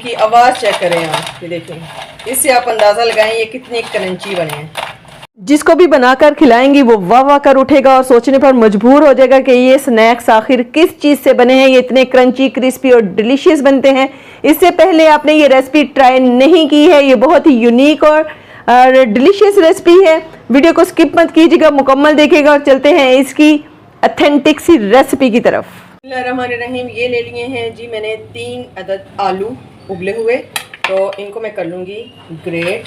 इनकी आवाज़ चेक करें आप, ये देखें, इससे आप अंदाज़ा लगाएं ये कितने क्रंची बने हैं। जिसको भी बनाकर खिलाएंगी वो वाह वाह कर उठेगा और सोचने पर मजबूर हो जाएगा कि ये स्नैक्स आखिर किस चीज़ से बने हैं, ये इतने क्रंची, क्रिस्पी और डिलीशियस बनते हैं। इससे पहले आपने ये रेसिपी ट्राई नहीं की है, ये बहुत ही यूनिक और डिलीशियस रेसिपी है। वीडियो को स्किप मत कीजिएगा, मुकम्मल देखिएगा और चलते हैं इसकी ऑथेंटिक सी रेसिपी की तरफ। बिस्मिल्लाहिर्रहमानिर्रहीम, ये ले लिए हैं जी मैंने 3 अदद आलू उबले हुए, तो इनको मैं कर लूँगी ग्रेट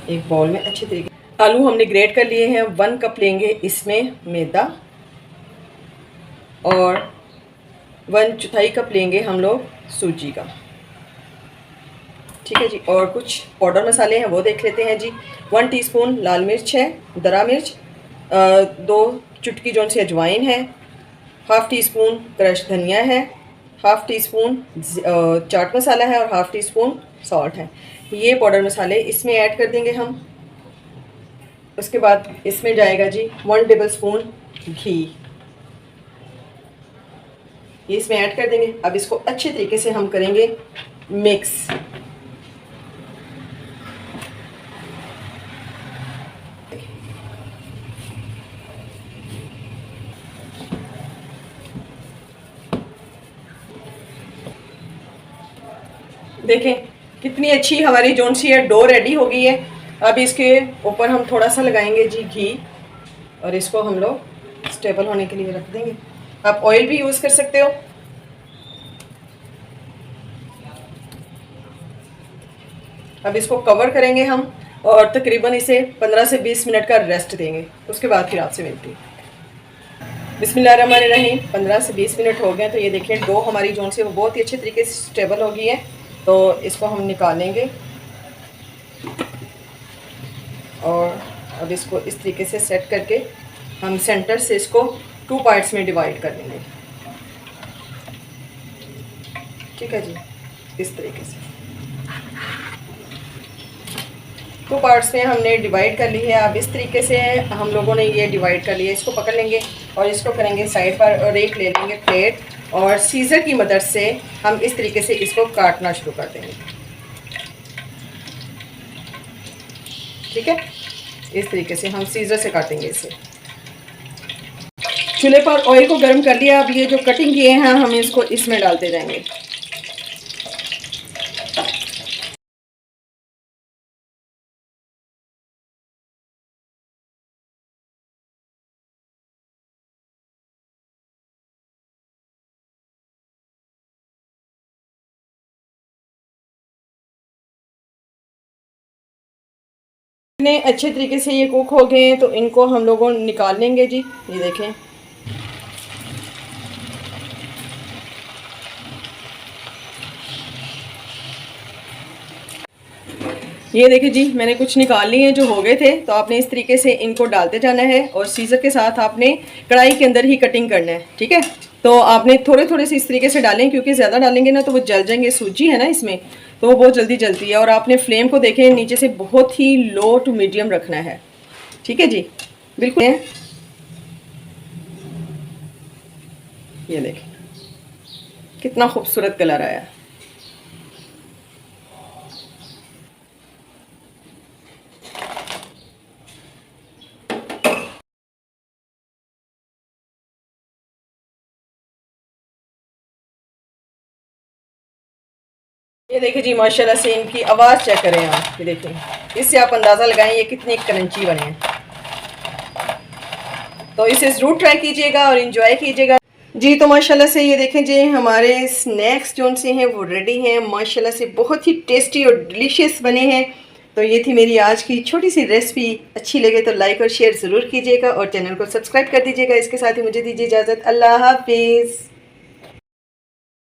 एक बाउल में अच्छे तरीके। आलू हमने ग्रेट कर लिए हैं। 1 कप लेंगे इसमें मैदा और 1/4 कप लेंगे हम लोग सूजी का, ठीक है जी। और कुछ पाउडर मसाले हैं वो देख लेते हैं जी। 1 टीस्पून लाल मिर्च है, दरा मिर्च, 2 चुटकी जो से अजवाइन है, 1/2 टीस्पून क्रश धनिया है, 1/2 टीस्पून चाट मसाला है और 1/2 टीस्पून सॉल्ट है। ये पाउडर मसाले इसमें ऐड कर देंगे हम। उसके बाद इसमें जाएगा जी 1 टेबलस्पून घी, ये इसमें ऐड कर देंगे। अब इसको अच्छे तरीके से हम करेंगे मिक्स। देखें कितनी अच्छी हमारी जोन सी है डो रेडी हो गई है। अब इसके ऊपर हम थोड़ा सा लगाएंगे जी घी और इसको हम लोग स्टेबल होने के लिए रख देंगे। आप ऑयल भी यूज़ कर सकते हो। अब इसको कवर करेंगे हम और तकरीबन इसे 15 से 20 मिनट का रेस्ट देंगे। उसके बाद फिर आपसे मिलती है। बिस्मिल्लाहिर्रहमानिर्रहीम, 15 से 20 मिनट हो गए। तो ये देखिए डो हमारी जोन से वो बहुत ही अच्छे तरीके से स्टेबल हो गई है। तो इसको हम निकालेंगे और अब इसको इस तरीके से सेट करके हम सेंटर से इसको 2 पार्ट्स में डिवाइड कर लेंगे, ठीक है जी। इस तरीके से 2 पार्ट्स में हमने डिवाइड कर ली है। अब इस तरीके से हम लोगों ने ये डिवाइड कर लिया। इसको पकड़ लेंगे और इसको करेंगे साइड पर और एक ले लेंगे प्लेट और सीज़र की मदद से हम इस तरीके से इसको काटना शुरू कर देंगे, ठीक है। इस तरीके से हम सीज़र से काटेंगे इसे। चूल्हे पर ऑयल को गर्म कर लिया। अब ये जो कटिंग किए हैं हम इसको इसमें डालते जाएंगे। इतने अच्छे तरीके से ये कुक हो गए हैं तो इनको हम लोगों निकाल लेंगे जी। ये देखें ये देखिए जी मैंने कुछ निकाल लिए हैं जो हो गए थे। तो आपने इस तरीके से इनको डालते जाना है और सीज़र के साथ आपने कढ़ाई के अंदर ही कटिंग करना है, ठीक है। तो आपने थोड़े थोड़े से इस तरीके से डालें क्योंकि ज़्यादा डालेंगे ना तो वो जल जाएंगे। सूजी है ना इसमें तो वो बहुत जल्दी जलती है। और आपने फ्लेम को देखें नीचे से बहुत ही लो टू मीडियम रखना है, ठीक है जी, बिल्कुल। ये देखें कितना खूबसूरत कलर आया। ये देखिए जी माशाल्लाह से इनकी आवाज़ चेक करें आप, ये देखें, इससे आप अंदाज़ा लगाएं ये कितने क्रंची बने हैं। तो इसे ज़रूर ट्राई कीजिएगा और इन्जॉय कीजिएगा जी। तो माशाल्लाह से ये देखें जी हमारे स्नैक्स जो से हैं वो रेडी हैं। माशाल्लाह से बहुत ही टेस्टी और डिलीशियस बने हैं। तो ये थी मेरी आज की छोटी सी रेसिपी। अच्छी लगे तो लाइक और शेयर ज़रूर कीजिएगा और चैनल को सब्सक्राइब कर दीजिएगा। इसके साथ ही मुझे दीजिए इजाज़त। अल्लाह हाफिज़।